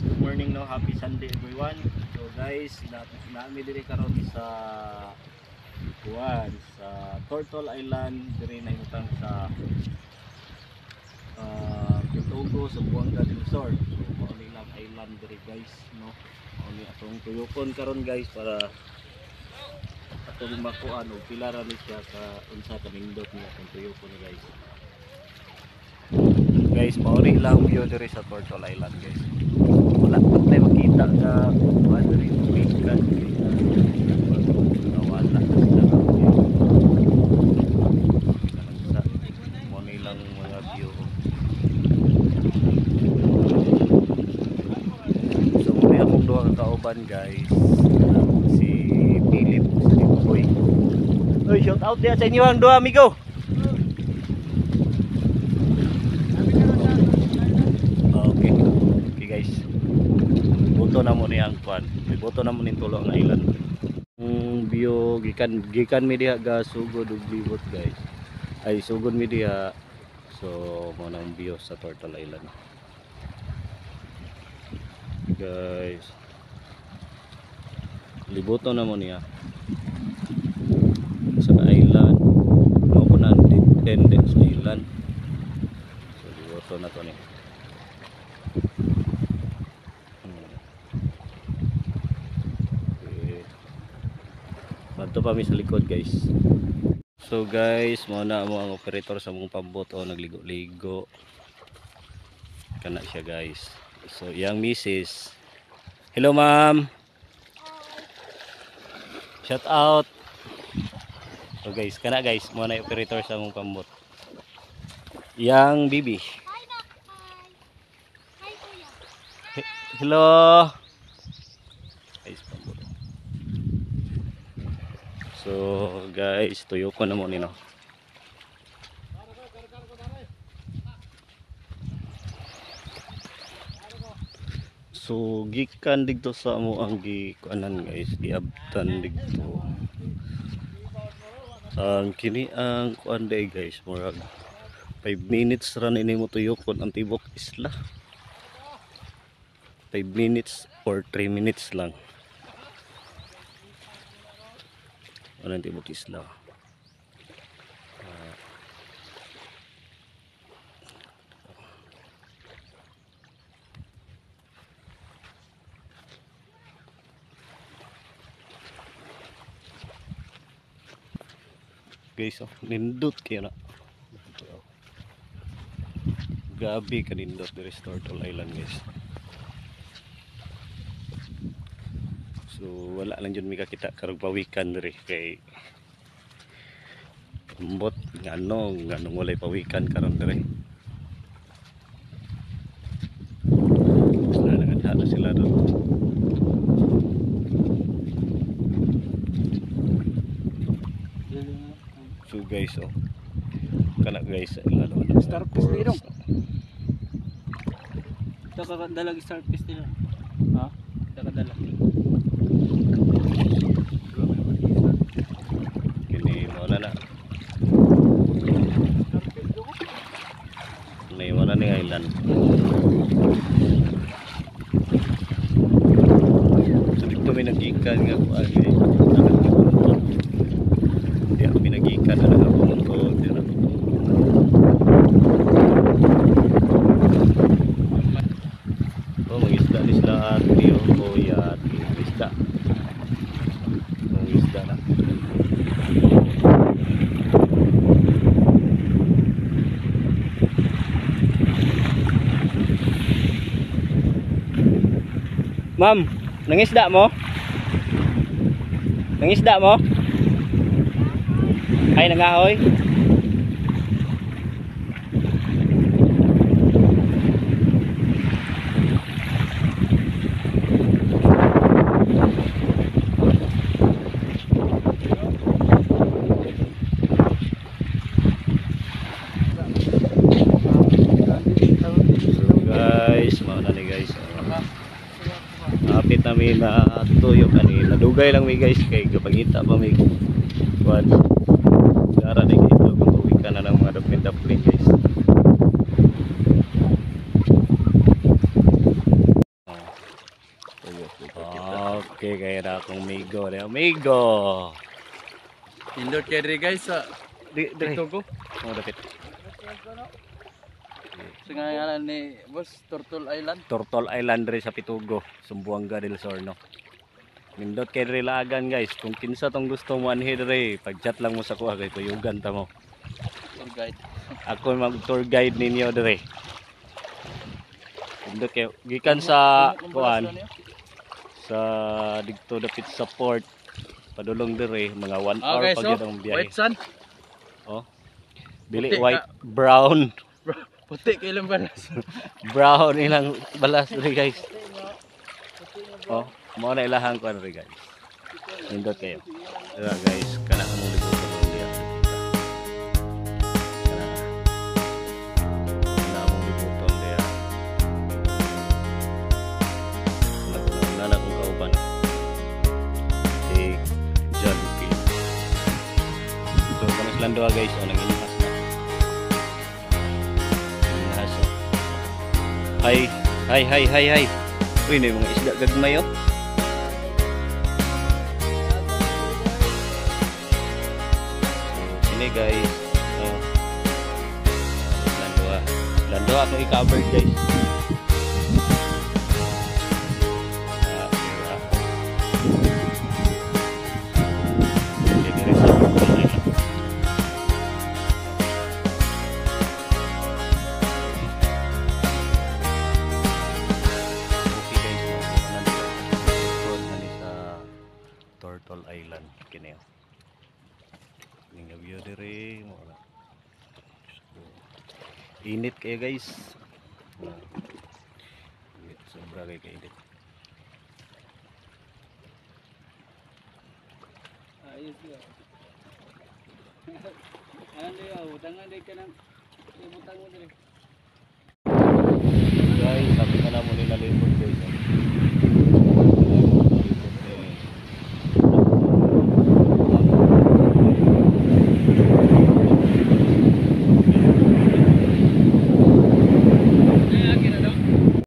Good morning, no, happy Sunday everyone. So guys, naami diri karon sa Turtle Island diri na imutang sa Kitogo sa Buanga del Sur. So mao ni lang island diri guys, no. Mao ni atong tuyokon karon guys para atong makuan og pila ra ni siya ka unsa ka nindot niya atong tuyokon guys. Guys, mao ni lang view diri sa Turtle Island guys. Wala pa tayo makita sa ano rin weekend nawala na sila sa muna ilang mga view. So muna akong duha kakauban guys, si Philip, si Boy. Oy, shout out dia sa inyo ang duha amigo. Boto na mo ni ang kwan. Boto na mo ni tulo ang island. View gikan mi diha ga sugod ug libot guys. Ay sugod mi diha. So mo nang view sa Turtle Island. Guys. Liboto na mo niya. Sa island. No ko na depende sa island. So liboto na to ni. Ito pa mi sa likod guys. So guys, muna mo ang operator sa mong pambot o nagligo-ligo. Kana siya guys. So yang misis. Hello ma'am. Shout out. So guys, kana guys, muna ang operator sa mong pambot. Yang bibi. Hi kuya. Hello. So guys, tuyo ko na mo nino. So gikan dito sa amo ang gikuanan guys, giabtan dito. Ang kini ang kuan day guys, murag 5 minutes ra ni mo tuyokon ang tibok isla. 5 minutes or 3 minutes lang. Walang tibok isla. Guys, oh, nindot kaya na. Gabi ka nindot dari Turtle Island guys. So wala lang dyan may kakita karong pawikan diri kay ambot nganong walay pawikan karon diri. Sila nagandaan sila doon. So guys, oh kana guys lalo na star fish dito. Ito kakadalag star fish dito. Ha? Ito kadalag. Kini mo na. Nay wala ni island. So dito may nagikan nga ko ay. Di ako pinagikan na nakapunto dito. Oh, mag-isda ni sila at yung kuya at isda. Mag-isda na. Ma'am, nangisda mo? Nangisda mo? Ay, nangahoy? So guys, mauna ni guys. Kapit namin na tuyo kanina. Dugay lang mi guys kay kapangita pa mi. Kuan. Gara ni ito kung uwi ka na ng mga dapling guys. Okay, kaya na akong Migo. Migo! Pindot kay diri guys sa Di, Pitugo. Oh, dapit. Sa ngalan ni Boss Turtle Island. Turtle Island rin sa Pitugo, Sumbuanga del Sorno. Nindot kay diri lagan guys. Kung kinsa tong gusto mo anhi diri, pag-chat lang mo sa kuha kay kuyugan ta mo. Tour guide. Ako mag tour guide ninyo diri. Nindot kay gikan sa kuan sa dito dapit sa port padulong diri mga 1 hour Okay, pa so gyud ang biyahe. white sun. Oh. Dili Puti white, brown. Puti kay ilang balas. Brown ilang balas diri guys. Oh, mo na ilahang ko diri guys. Nindot kayo. Dira guys, kana ang libutan mo diya. Kana ang libutan diya. Nana kong kauban. Si John P. So, kamas lang doa guys, o nang inihas na. Inihas o. Hay. Uy, may mga isda gagmay oh. So, ini guys. Oh. Landoa akong i-cover guys. Diba? Okay, dire sa Turtle Island. Okay guys, nandito sa Turtle Island kini. Ning view dire mo na. Init kayo guys. Sobra kayo kainit. Ayos ya. Ano diyo, utangan di ka nang ibutang mo diri.